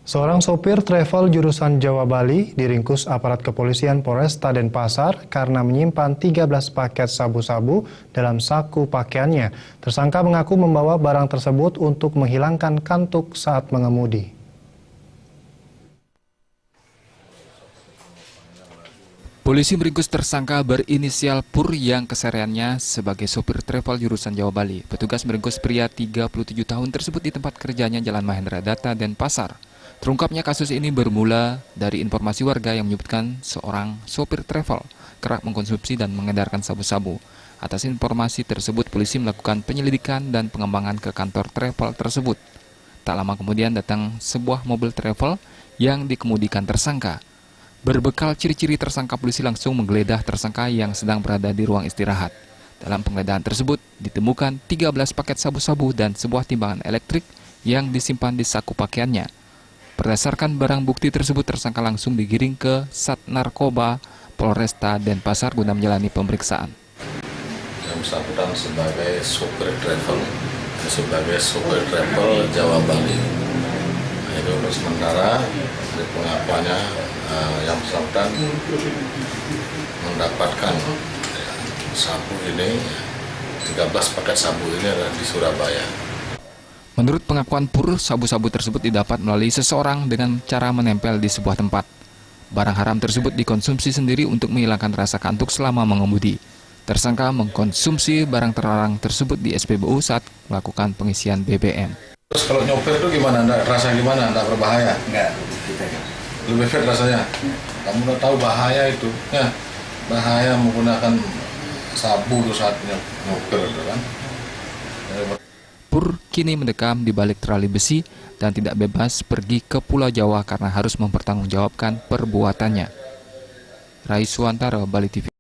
Seorang sopir travel jurusan Jawa Bali diringkus aparat kepolisian Polresta Denpasar karena menyimpan 13 paket sabu-sabu dalam saku pakaiannya. Tersangka mengaku membawa barang tersebut untuk menghilangkan kantuk saat mengemudi. Polisi meringkus tersangka berinisial Pur yang kesehariannya sebagai sopir travel jurusan Jawa Bali. Petugas meringkus pria 37 tahun tersebut di tempat kerjanya Jalan Mahendra Data, Denpasar. Terungkapnya kasus ini bermula dari informasi warga yang menyebutkan seorang sopir travel kerap mengkonsumsi dan mengedarkan sabu-sabu. Atas informasi tersebut, polisi melakukan penyelidikan dan pengembangan ke kantor travel tersebut. Tak lama kemudian datang sebuah mobil travel yang dikemudikan tersangka. Berbekal ciri-ciri tersangka, polisi langsung menggeledah tersangka yang sedang berada di ruang istirahat. Dalam penggeledahan tersebut, ditemukan 13 paket sabu-sabu dan sebuah timbangan elektrik yang disimpan di saku pakaiannya. Berdasarkan barang bukti tersebut, tersangka langsung digiring ke Sat Narkoba Polresta Denpasar guna menjalani pemeriksaan. Yang bersangkutan sebagai sopir travel Jawa Bali. Itu untuk sementara dari pengakuannya yang bersangkutan mendapatkan sabu ini, 13 paket sabu ini adalah di Surabaya. Menurut pengakuan Pur, sabu-sabu tersebut didapat melalui seseorang dengan cara menempel di sebuah tempat. Barang haram tersebut dikonsumsi sendiri untuk menghilangkan rasa kantuk selama mengemudi. Tersangka mengkonsumsi barang terlarang tersebut di SPBU saat melakukan pengisian BBM. Terus kalau nyopir itu gimana? Rasa gimana? Nggak berbahaya? Enggak. Lebih fit rasanya? Kamu udah tahu bahaya itu? Ya, bahaya menggunakan sabu tuh saat nyopir itu kan? Pur kini mendekam di balik trali besi dan tidak bebas pergi ke Pulau Jawa karena harus mempertanggungjawabkan perbuatannya. Rai Suwantara, Bali TV.